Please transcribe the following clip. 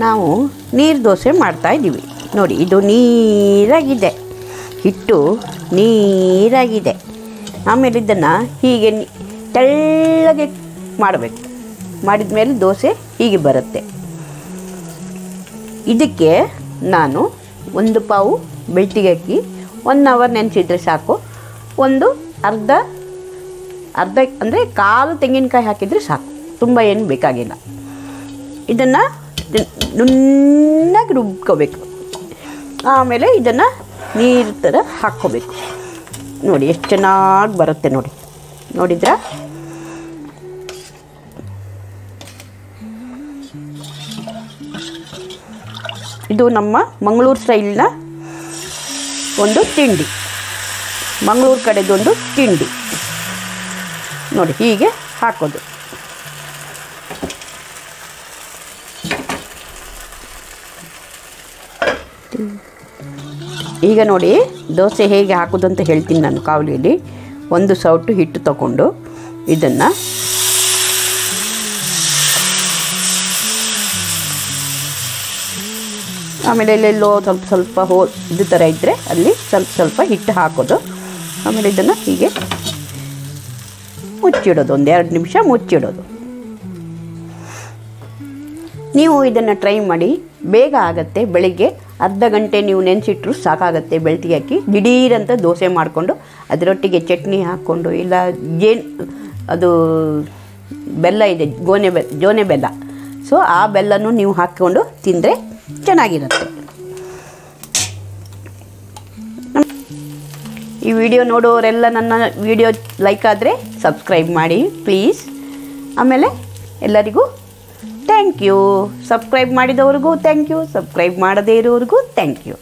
ನಾವು ನೀರು ದೋಸೆ ಮಾಡ್ತಾಯಿದ್ದೀವಿ ನೋಡಿ. ಇದು ನೀರಾಗಿದೆ, ಹಿಟ್ಟು ನೀರಾಗಿದೆ. ಆಮೇಲೆ ಇದನ್ನು ಹೀಗೆ ತೆಳ್ಳಗೆ ಮಾಡಬೇಕು. ಮಾಡಿದ ಮೇಲೆ ದೋಸೆ ಹೀಗೆ ಬರುತ್ತೆ. ಇದಕ್ಕೆ ನಾನು 1 ಪಾವು ಬೆಳ್ತಿಗೆ ಅಕ್ಕಿ 1 ಅವರ್ ನೆನೆಸಿದ್ರೆ ಸಾಕು. ಒಂದು ಅರ್ಧ ಅಂದರೆ ಕಾಲು ತೆಂಗಿನಕಾಯಿ ಹಾಕಿದರೆ ಸಾಕು, ತುಂಬ ಏನು ಬೇಕಾಗಿಲ್ಲ. ಇದನ್ನು ನುಣ್ಣಗೆ ರುಬ್ಕೋಬೇಕು. ಆಮೇಲೆ ಇದನ್ನು ನೀರು ಥರ ಹಾಕ್ಕೋಬೇಕು. ನೋಡಿ ಎಷ್ಟು ಚೆನ್ನಾಗಿ ಬರುತ್ತೆ ನೋಡಿ. ನೋಡಿದ್ರಾ? ಇದು ನಮ್ಮ ಮಂಗಳೂರು ಸ್ಟೈಲ್ನ ಒಂದು ತಿಂಡಿ, ಮಂಗಳೂರು ಕಡೆದೊಂದು ತಿಂಡಿ ನೋಡಿ. ಹೀಗೆ ಹಾಕೋದು. ಈಗ ನೋಡಿ ದೋಸೆ ಹೇಗೆ ಹಾಕೋದು ಅಂತ ಹೇಳ್ತೀನಿ ನಾನು. ಕಾವಲಿಯಲ್ಲಿ 1 ಸೌಟು ಹಿಟ್ಟು ತಗೊಂಡು ಇದನ್ನು ಆಮೇಲೆ ಎಲ್ಲೆಲ್ಲೋ ಸ್ವಲ್ಪ ಇದು ಥರ ಇದ್ದರೆ ಅಲ್ಲಿ ಸ್ವಲ್ಪ ಹಿಟ್ಟು ಹಾಕೋದು. ಆಮೇಲೆ ಇದನ್ನು ಹೀಗೆ ಮುಚ್ಚಿಡೋದು, 1-2 ನಿಮಿಷ ಮುಚ್ಚಿಡೋದು. ನೀವು ಇದನ್ನು ಟ್ರೈ ಮಾಡಿ, ಬೇಗ ಆಗುತ್ತೆ. ಬೆಳಿಗ್ಗೆ ಅರ್ಧ ಗಂಟೆ ನೀವು ನೆನೆಸಿಟ್ರು ಸಾಕಾಗುತ್ತೆ. ಬೆಳ್ತಿಗೆ ಹಾಕಿ ದಿಢೀರಂತ ದೋಸೆ ಮಾಡಿಕೊಂಡು ಅದರೊಟ್ಟಿಗೆ ಚಟ್ನಿ ಹಾಕ್ಕೊಂಡು, ಇಲ್ಲ ಅದು ಬೆಲ್ಲ ಇದೆ, ಜೋನೆ ಬೆಲ್ಲ, ಸೊ ಆ ಬೆಲ್ಲನೂ ನೀವು ಹಾಕ್ಕೊಂಡು ತಿಂದರೆ ಚೆನ್ನಾಗಿರುತ್ತೆ. ಈ ವಿಡಿಯೋ ನೋಡೋರೆಲ್ಲ ನನ್ನ ವಿಡಿಯೋ ಲೈಕ್ ಆದರೆ ಸಬ್ಸ್ಕ್ರೈಬ್ ಮಾಡಿ ಪ್ಲೀಸ್. ಆಮೇಲೆ ಎಲ್ಲರಿಗೂ ಥ್ಯಾಂಕ್ ಯು. ಸಬ್ಸ್ಕ್ರೈಬ್ ಮಾಡಿದವ್ರಿಗೂ ಥ್ಯಾಂಕ್ ಯು, ಸಬ್ಸ್ಕ್ರೈಬ್ ಮಾಡದೇ ಇರೋರಿಗೂ ಥ್ಯಾಂಕ್ ಯು.